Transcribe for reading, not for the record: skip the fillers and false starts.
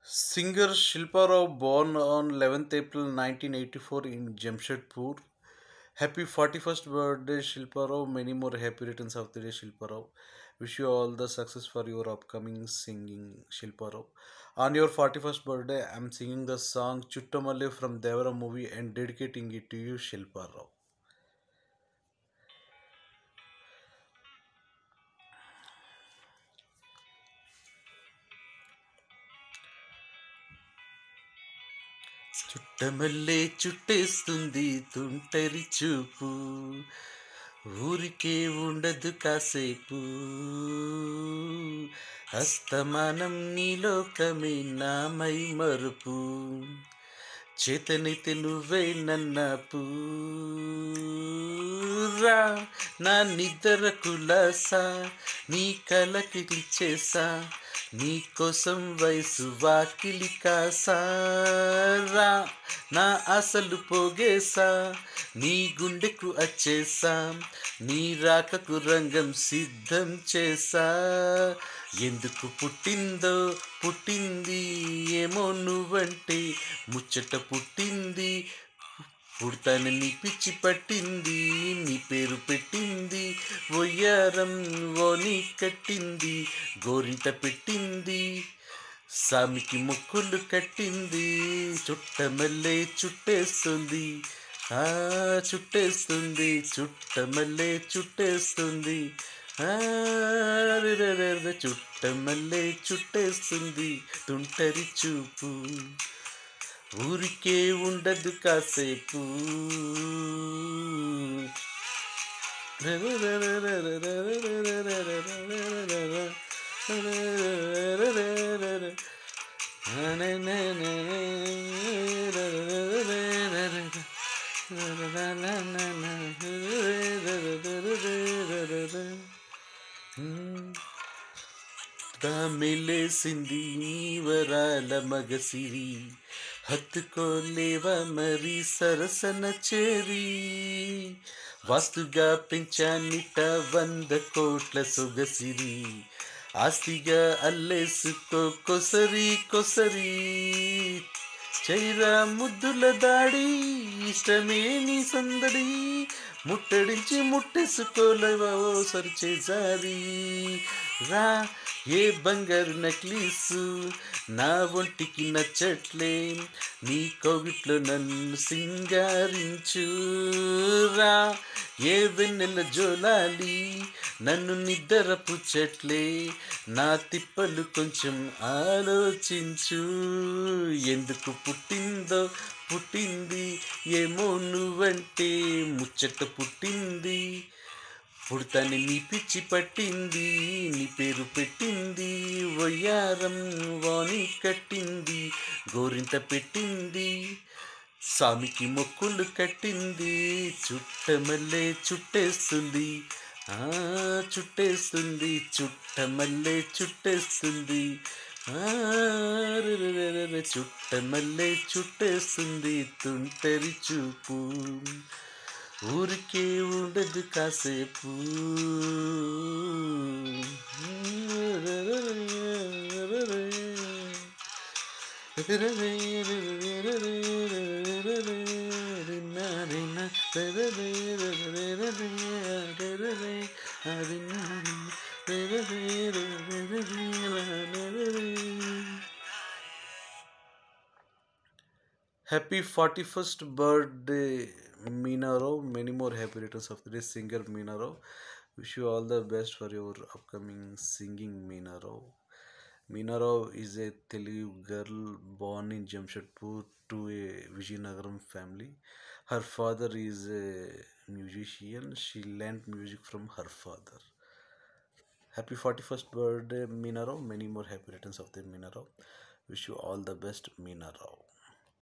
Singer Shilpa Rao, born on 11th April 1984 in Jamshedpur. Happy 41st birthday, Shilpa Rao. Many more happy returns of the day, Shilpa Rao. Wish you all the success for your upcoming singing, Shilpa Rao. On your 41st birthday, I'm singing the song Chuttamalle from Devara movie and dedicating it to you, Shilpa Rao. Chuttamalle చుట్టేస్తుంది తుంటరి చూపు ఊరికే ఉండదు కాసేపు అస్తమానం నీలోకమే నామై మరుపు చేతనైతే నువ్వే నన్నపు రా నా నిద్ర కులాసా నీ కలకి చేసా నీ కోసం వయసు వాకిలి కాసారా నా అసలు పోగేసా నీ గుండెకు వచ్చేసా నీ రాకకు రంగం సిద్ధం చేసా ఎందుకు పుట్టిందో పుట్టింది ఏమో నువ్వంటే ముచ్చట పుట్టింది పుడతానని పిచ్చి పట్టింది నీ పేరు పెట్టింది ఒయ్యారం ఓని కట్టింది గోరింట పెట్టింది సామికి ముక్కులు కట్టింది చుట్టమల్లే చుట్టేస్తుంది చుట్టేస్తుంది చుట్టమల్లే చుట్టేస్తుంది చుట్టమల్లే చుట్టేస్తుంది తుంటరి చూపు ఊరికే ఉండదు కాసేపు తమిళేసింది వరాల మగసిరి హత్తుకోలేవా మరి సరసన చేరి వాస్తుగా పెంచానిట 100 కోట్ల సొగసిరి ఆస్తిగా అల్లేసుకో కొసరి కొసరి చైరా ముద్దుల దాడి ఇష్టమే నీ సందడి ముట్టడించి ముట్టేసుకోలేవా ఓ సరిచేసారి రా ఏ బంగారు నక్లీసు నా ఒంటికి నచ్చట్లే నీ కోవిట్లో నన్ను సింగారించు రా ఏ వెన్నెల జోలాలి నన్ను నిద్ర పుచ్చట్లే నా తిప్పలు కొంచెం ఆలోచించు ఎందుకు పుట్టిందో పుట్టింది ఏమో నువ్వంటే ముచ్చట పుట్టింది పుడతాని నీ పిచ్చి పట్టింది నీ పేరు పెట్టింది వయ్యారం వాణి కట్టింది గోరింట పెట్టింది సామికి మొక్కులు కట్టింది చుట్టమల్లే చుట్టేస్తుంది చుట్టేస్తుంది చుట్టమల్లే చుట్టేస్తుంది చుట్టమల్లే చుట్టేస్తుంది తుంటరి చూపు ఊరికే ఉండదు కాసేపు Happy 41st birthday, Meena Rao. Many more happy returns of the day, singer Meena Rao. Wish you all the best for your upcoming singing, Meena Rao. Meena Rao is a Telugu girl born in Jamshedpur to a Vijayanagaram family. Her father is a musician. She learnt music from her father. Happy 41st birthday, Meena Rao. Many more happy returns of the Meena Rao. Wish you all the best, Meena Rao.